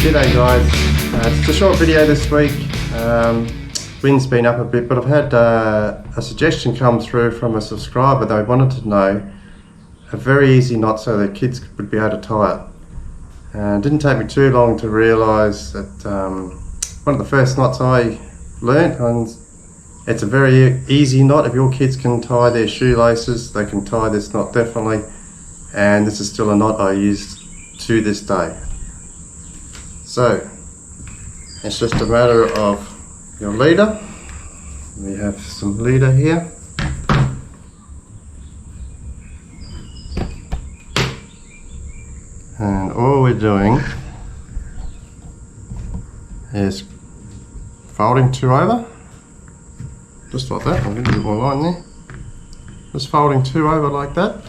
G'day guys, it's a short video this week. Wind's been up a bit, but I've had a suggestion come through from a subscriber. They wanted to know a very easy knot so their kids would be able to tie it. It didn't take me too long to realise that one of the first knots I learnt, and it's a very easy knot. If your kids can tie their shoelaces, they can tie this knot definitely, and this is still a knot I use to this day. So it's just a matter of your leader. We have some leader here. And all we're doing is folding two over, just like that. I'm going to get more line there. Just folding two over like that.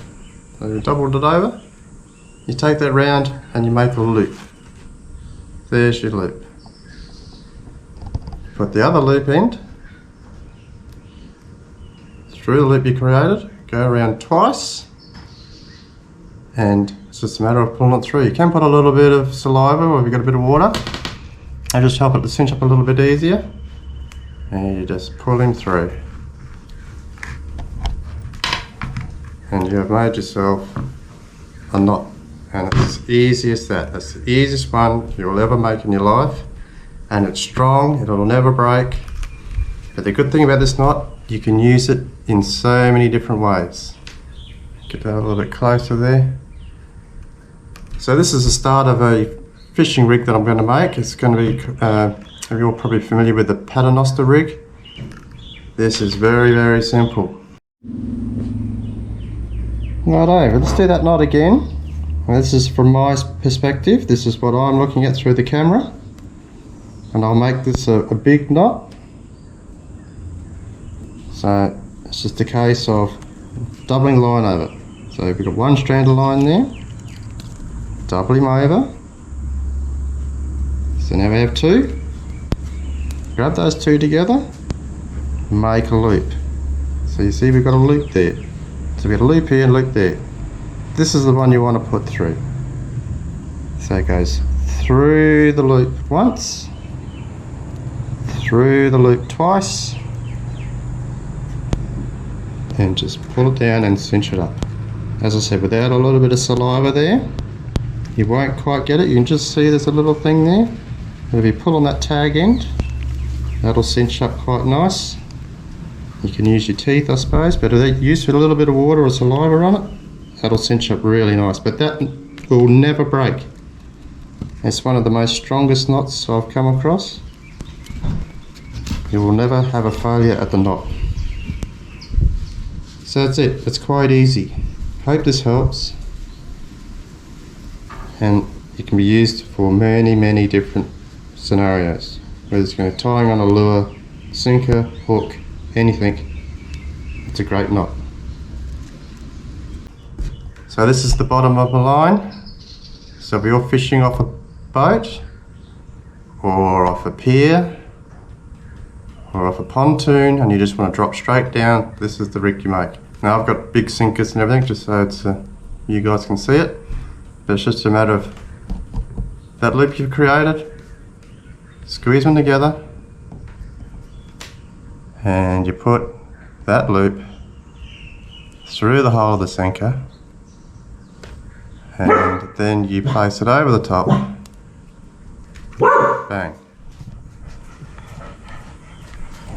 So you doubled it over. You take that round and you make a loop. There's your loop. Put the other loop end through the loop you created, go around twice, and it's just a matter of pulling it through. You can put a little bit of saliva, or if you've got a bit of water, and just help it to cinch up a little bit easier, and you just pull him through. And you have made yourself a knot. And it's as easy as that. That's the easiest one you'll ever make in your life. And it's strong, it'll never break. But the good thing about this knot, you can use it in so many different ways. Get that a little bit closer there. So this is the start of a fishing rig that I'm going to make. It's going to be, you're probably familiar with the paternoster rig. This is very, very simple. Righto, let's do that knot again. This is from my perspective. This is what I'm looking at through the camera. And I'll make this a big knot. So it's just a case of doubling line over. So we've got one strand of line there, double him over. So now we have two. Grab those two together, make a loop. So you see we've got a loop there. So we've got a loop here and loop there. This is the one you want to put through. So it goes through the loop once, through the loop twice, and just pull it down and cinch it up. As I said, without a little bit of saliva there, you won't quite get it. You can just see there's a little thing there. And if you pull on that tag end, that'll cinch up quite nice. You can use your teeth, I suppose, but if you use a little bit of water or saliva on it, that'll cinch up really nice, but that will never break. It's one of the most strongest knots I've come across. You will never have a failure at the knot. So that's it, it's quite easy. Hope this helps. And it can be used for many, many different scenarios. Whether it's going to tying on a lure, sinker, hook, anything. It's a great knot. So this is the bottom of the line. So if you're fishing off a boat, or off a pier, or off a pontoon, and you just want to drop straight down, this is the rig you make. Now I've got big sinkers and everything, just so it's, you guys can see it. But it's just a matter of that loop you've created, squeeze them together, and you put that loop through the hole of the sinker, and then you place it over the top. Bang.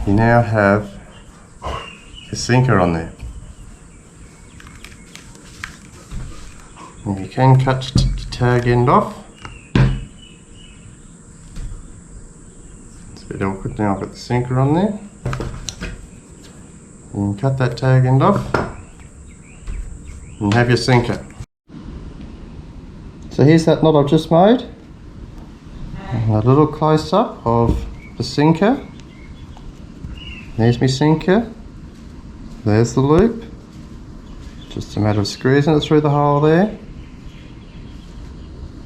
You now have your sinker on there. And you can cut your tag end off. It's a bit awkward now, I've got the sinker on there. You can cut that tag end off and have your sinker. So here's that knot I've just made. A little close up of the sinker. There's my sinker. There's the loop. Just a matter of squeezing it through the hole there.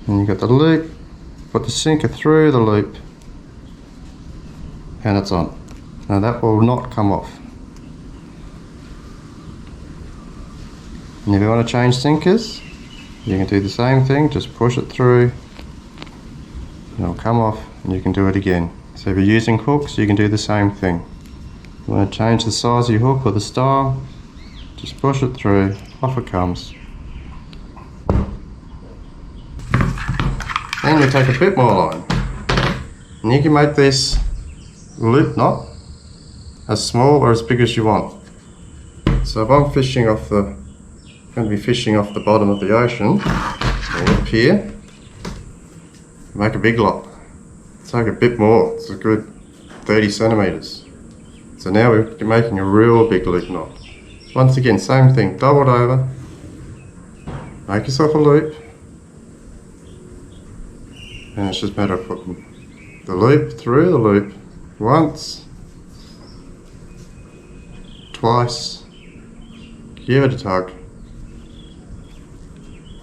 And you've got the loop, put the sinker through the loop, and it's on. Now that will not come off. And if you want to change sinkers, you can do the same thing, just push it through and it'll come off and you can do it again. So if you're using hooks, you can do the same thing. You want to change the size of your hook or the style, just push it through, off it comes. Then you take a bit more line and you can make this loop knot as small or as big as you want. So if I'm fishing off the, going to be fishing off the bottom of the ocean, or up here, make a big knot. Take a bit more, it's a good 30 centimeters. So now we're making a real big loop knot. Once again, same thing, double it over, make yourself a loop, and it's just a matter of putting the loop through the loop once, twice, give it a tug,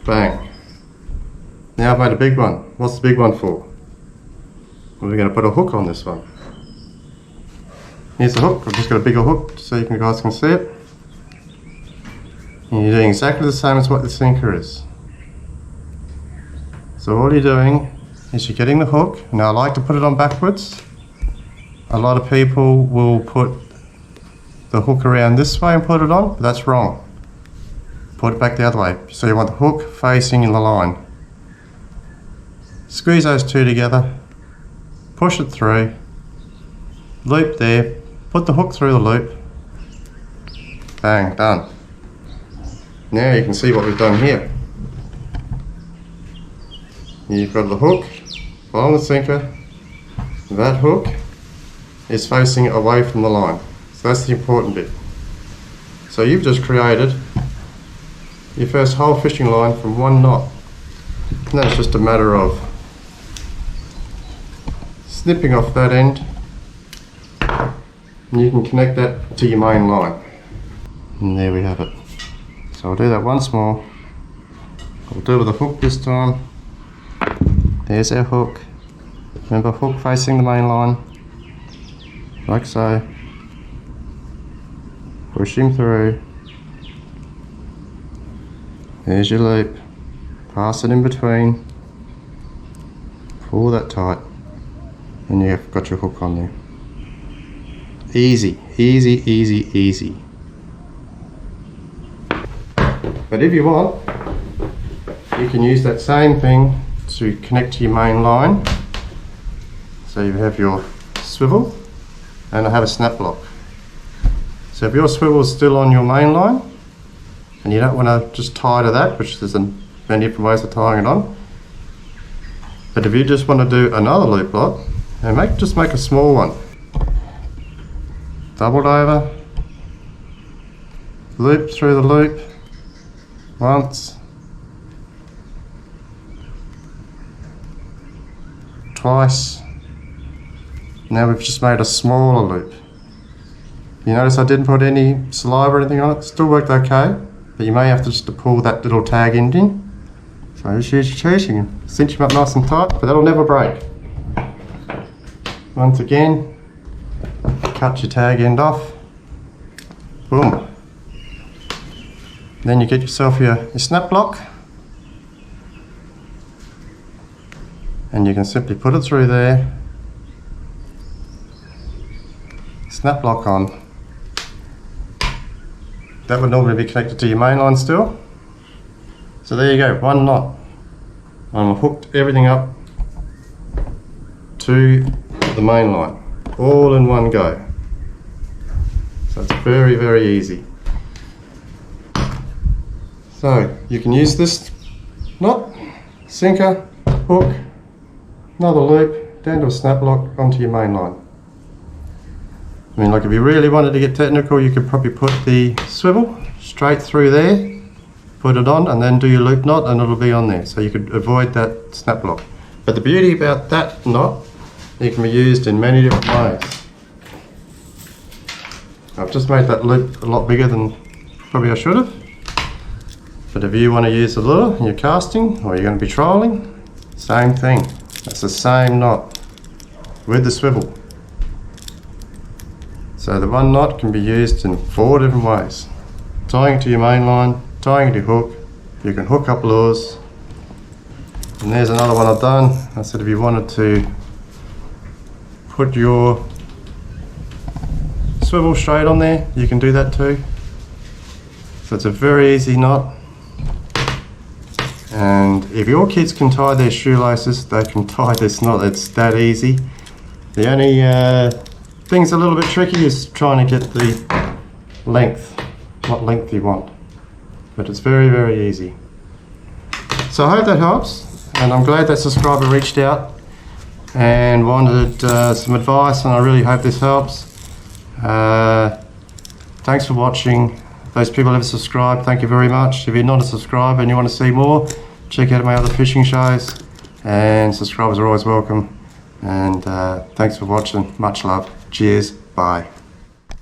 bang. Now I've made a big one. What's the big one for? Well, we're going to put a hook on this one. Here's the hook. I've just got a bigger hook so you guys can see it. And you're doing exactly the same as what the sinker is. So all you're doing is you're getting the hook. Now I like to put it on backwards. A lot of people will put the hook around this way and put it on, but that's wrong. Put it back the other way. So you want the hook facing in the line. Squeeze those two together, push it through, loop there, put the hook through the loop, bang, done. Now you can see what we've done here. You've got the hook on the sinker, that hook is facing away from the line. So that's the important bit. So you've just created your first whole fishing line from one knot. And that's just a matter of snipping off that end and you can connect that to your main line. And there we have it. So I'll do that once more. I'll do it with a hook this time. There's our hook. Remember, hook facing the main line, like so. Push him through. There's your loop. Pass it in between. Pull that tight. And you've got your hook on there. Easy, easy, easy, easy. But if you want, you can use that same thing to connect to your main line. So you have your swivel and I have a snap lock. So if your swivel is still on your main line and you don't want to just tie to that, which there's many different ways of tying it on, but if you just want to do another loop knot, and just make a small one. Double it over, loop through the loop, once, twice. Now we've just made a smaller loop. You notice I didn't put any saliva or anything on it, still worked okay, but you may have to just pull that little tag end in. So just use your teeth, you can cinch them up nice and tight, but that'll never break. Once again, cut your tag end off, boom. Then you get yourself your snap lock, and you can simply put it through there, snap lock on. That would normally be connected to your main line still. So there you go, one knot. I've hooked everything up to the main line, all in one go. So it's very, very easy. So you can use this knot, sinker, hook, another loop, down to a snap lock onto your main line. I mean, like if you really wanted to get technical, you could probably put the swivel straight through there, put it on, and then do your loop knot and it'll be on there. So you could avoid that snap lock. But the beauty about that knot, it can be used in many different ways. I've just made that loop a lot bigger than probably I should have. But if you want to use a lure and you're casting or you're going to be trolling, same thing. It's the same knot with the swivel. So the one knot can be used in 4 different ways. Tying it to your main line, tying it to your hook, you can hook up lures, And there's another one I've done. I said if you wanted to put your swivel straight on there, you can do that too. So it's a very easy knot. And if your kids can tie their shoelaces, they can tie this knot. It's that easy. The only thing's a little bit tricky is trying to get the length, what length you want. But it's very, very easy. So I hope that helps, and I'm glad that subscriber reached out and wanted some advice, and I really hope this helps. Thanks for watching. Those people who have subscribed, thank you very much. If you're not a subscriber and you want to see more, check out my other fishing shows, and subscribers are always welcome. And thanks for watching. Much love. Cheers. Bye.